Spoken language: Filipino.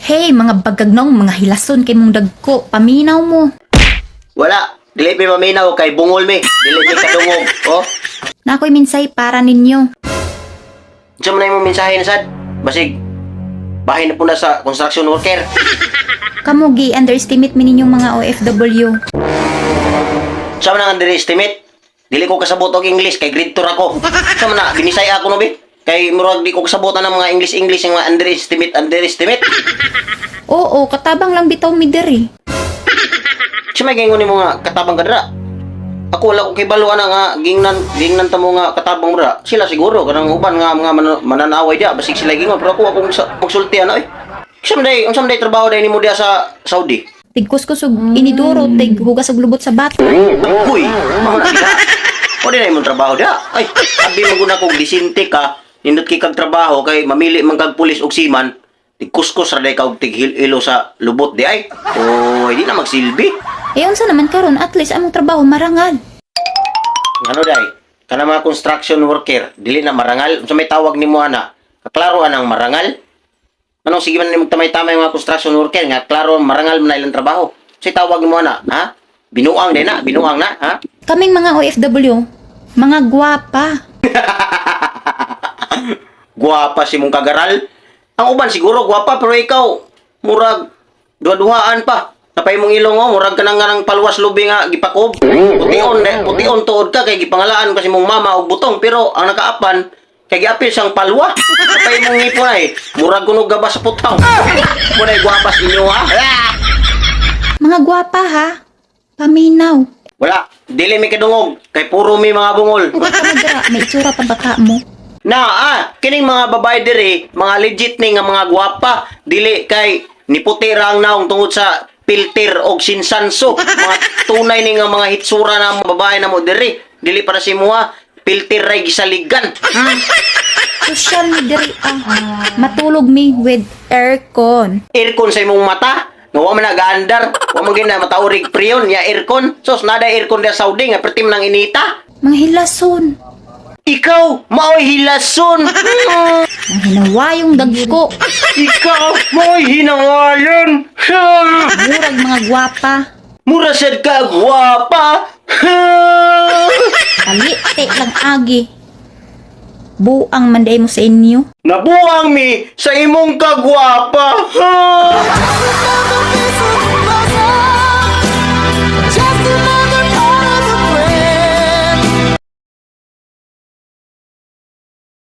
Hey, mga bagagnong, mga hilason kay mong dagko, paminaw mo. Wala. Dili mi maminaw kay bungol mi. Dili mi kadungog. Oh. Na ako'y minsay para ninyo. Diyan mo na yung mensahe na sad. Basig. Bahay na po na sa construction worker. Kamo gi-underestimate mi ninyong mga OFW. Diyan mo na nga underestimate. Dili ko kasabot og English kay grade 2 ako. Diyan mo na binisay ako no bi. Kay murag di ko kasabotan ng mga English yung mga underestimate. Oo, katabang lang bitaw mi diri. Siya may gingon ni mo nga katabang kadra. Ako wala ko kay baluan nga gingnan ta mo nga katabang mo ra. Sila siguro kanang uban nga mga mananaway dia basig sila gingon pero ako akong pagsultian oy. Unsa man day trabaho day nimo dia sa Saudi? Tigkuskus og inidoro, tig hugas og lubot sa bato. Uy, mao na sila. O di na imong trabaho dia. Ay, abi mo guna kog disinte ka, nindot kay kag trabaho kay mamili man kag pulis og seaman. Tigkuskus ra day ka og ilo sa lubot di ay. Oy, di na magsilbi. Eh unsa naman karon at least among trabaho marangal. Ano day? Kana mga construction worker, dili na marangal. Unsa may tawag nimo ana? Kaklaro anang marangal? Anong sige man nimo tamay-tamay mga construction worker nga klaro marangal man na ilang trabaho. Say tawag nimo ana, ha? Binuang din na, binuang na, ha? Kaming mga OFW, mga gwapa. Guwapa si mong kagaral. Ang uban siguro guwapa pero ikaw murag duha-duhaan pa. Napay mong ilong mo, murag ka nang paluwas lubi nga gipakob. Pution tuod ka kay gipangalaan kasi mong mama og butong pero ang nakaapan kay giapil siyang palwa. Napay mong ngipon ay murag kunog gabas sa putang. Munay guwapas inyo ha. Mga gwapa ha. Paminaw. Wala, dili mi kadungog kay puro mi mga bungol. Kamadra, may itsura pa baka mo. Kining mga babae diri, mga legit ni nga mga gwapa, dili kay niputi ra ang naong tungod sa filter og sinsanso. Mga tunay ni nga mga hitsura na mga babae na mo diri, dili para si mua filter ray gisaligan. Social media matulog mi with aircon. Aircon sa imong mata, nga wa man nag-aandar, wa man gina mataurig priyon ya aircon. Sos nada aircon da Saudi nga pertim nang inita. Mga hilason. Ikaw, maoy hilason. Ang hinawayong dagko. Ikaw, maoy hinawayan. Murag mga gwapa. Mura sad ka gwapa. Palite lang agi. Buang manday mo sa inyo. Nabuang mi sa imong kagwapa.